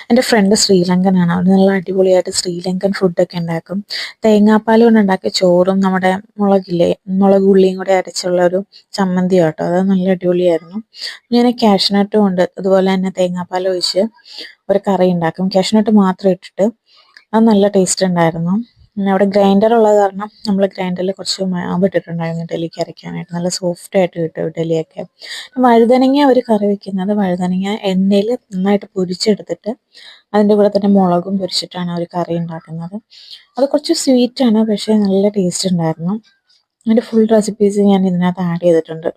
എൻ്റെ ഫ്രണ്ട് ശ്രീലങ്കനാണ്. അവര് നല്ല അടിപൊളിയായിട്ട് ശ്രീലങ്കൻ ഫുഡൊക്കെ ഉണ്ടാക്കും. തേങ്ങാപ്പാൽ കൊണ്ട് ഉണ്ടാക്കിയ ചോറും നമ്മുടെ മുളക് ഉള്ളിയും കൂടെ അരച്ചുള്ള ഒരു ചമ്മന്തി കേട്ടോ, അത് നല്ല അടിപൊളിയായിരുന്നു. ഞാൻ കാഷ്നട്ടും കൊണ്ട് അതുപോലെ തന്നെ തേങ്ങാപ്പാൽ ഒഴിച്ച് ഒരു കറി ഉണ്ടാക്കും, കാഷ്നട്ട് മാത്രം ഇട്ടിട്ട്. അത് നല്ല ടേസ്റ്റ് ഉണ്ടായിരുന്നു. പിന്നെ അവിടെ ഗ്രൈൻഡർ ഉള്ളത് കാരണം നമ്മൾ ഗ്രൈൻഡറിൽ കുറച്ച് മാവ് ഇട്ടിട്ടുണ്ടായിരുന്നു ഇഡലിക്ക് അരയ്ക്കാനായിട്ട്. നല്ല സോഫ്റ്റ് ആയിട്ട് കിട്ടും ഇഡലിയൊക്കെ. വഴുതനങ്ങ ഒരു കറി വെക്കുന്നത്, വഴുതനങ്ങ എണ്ണയിൽ നന്നായിട്ട് പൊരിച്ചെടുത്തിട്ട് അതിൻ്റെ കൂടെ തന്നെ മുളകും പൊരിച്ചിട്ടാണ് ഒരു കറി ഉണ്ടാക്കുന്നത്. അത് കുറച്ച് സ്വീറ്റാണ്, പക്ഷേ നല്ല ടേസ്റ്റ് ഉണ്ടായിരുന്നു. അതിൻ്റെ ഫുൾ റെസിപ്പീസ് ഞാൻ ഇതിനകത്ത് ആഡ് ചെയ്തിട്ടുണ്ട്.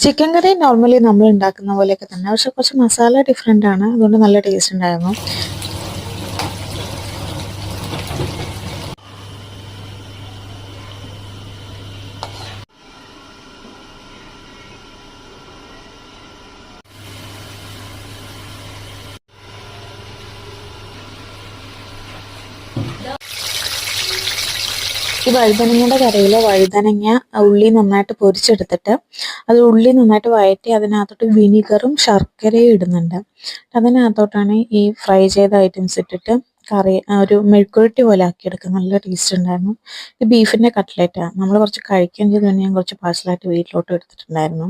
ചിക്കൻ കറി നോർമലി നമ്മൾ ഉണ്ടാക്കുന്ന പോലെയൊക്കെ തന്നെ, പക്ഷെ കുറച്ച് മസാല ഡിഫറെൻ്റ് ആണ്, അതുകൊണ്ട് നല്ല ടേസ്റ്റ് ഉണ്ടായിരുന്നു. ഈ വഴുതനങ്ങയുടെ കറിയിൽ വഴുതനങ്ങ ഉള്ളി നന്നായിട്ട് പൊരിച്ചെടുത്തിട്ട് അത് ഉള്ളി നന്നായിട്ട് വഴറ്റി അതിനകത്തോട്ട് വിനീഗറും ശർക്കരയും ഇടുന്നുണ്ട്. അതിനകത്തോട്ടാണ് ഈ ഫ്രൈ ചെയ്ത ഐറ്റംസ് ഇട്ടിട്ട് കറി ഒരു മെഴുക്കുരട്ടി പോലെ ആക്കിയെടുക്കുക. നല്ല ടേസ്റ്റ് ഉണ്ടായിരുന്നു. ഇത് ബീഫിൻ്റെ കട്ട്ലേറ്റാണ്. നമ്മൾ കുറച്ച് കഴിക്കുകയും ചെയ്തു, തന്നെ ഞാൻ കുറച്ച് പാഴ്സലായിട്ട് വീട്ടിലോട്ട് എടുത്തിട്ടുണ്ടായിരുന്നു.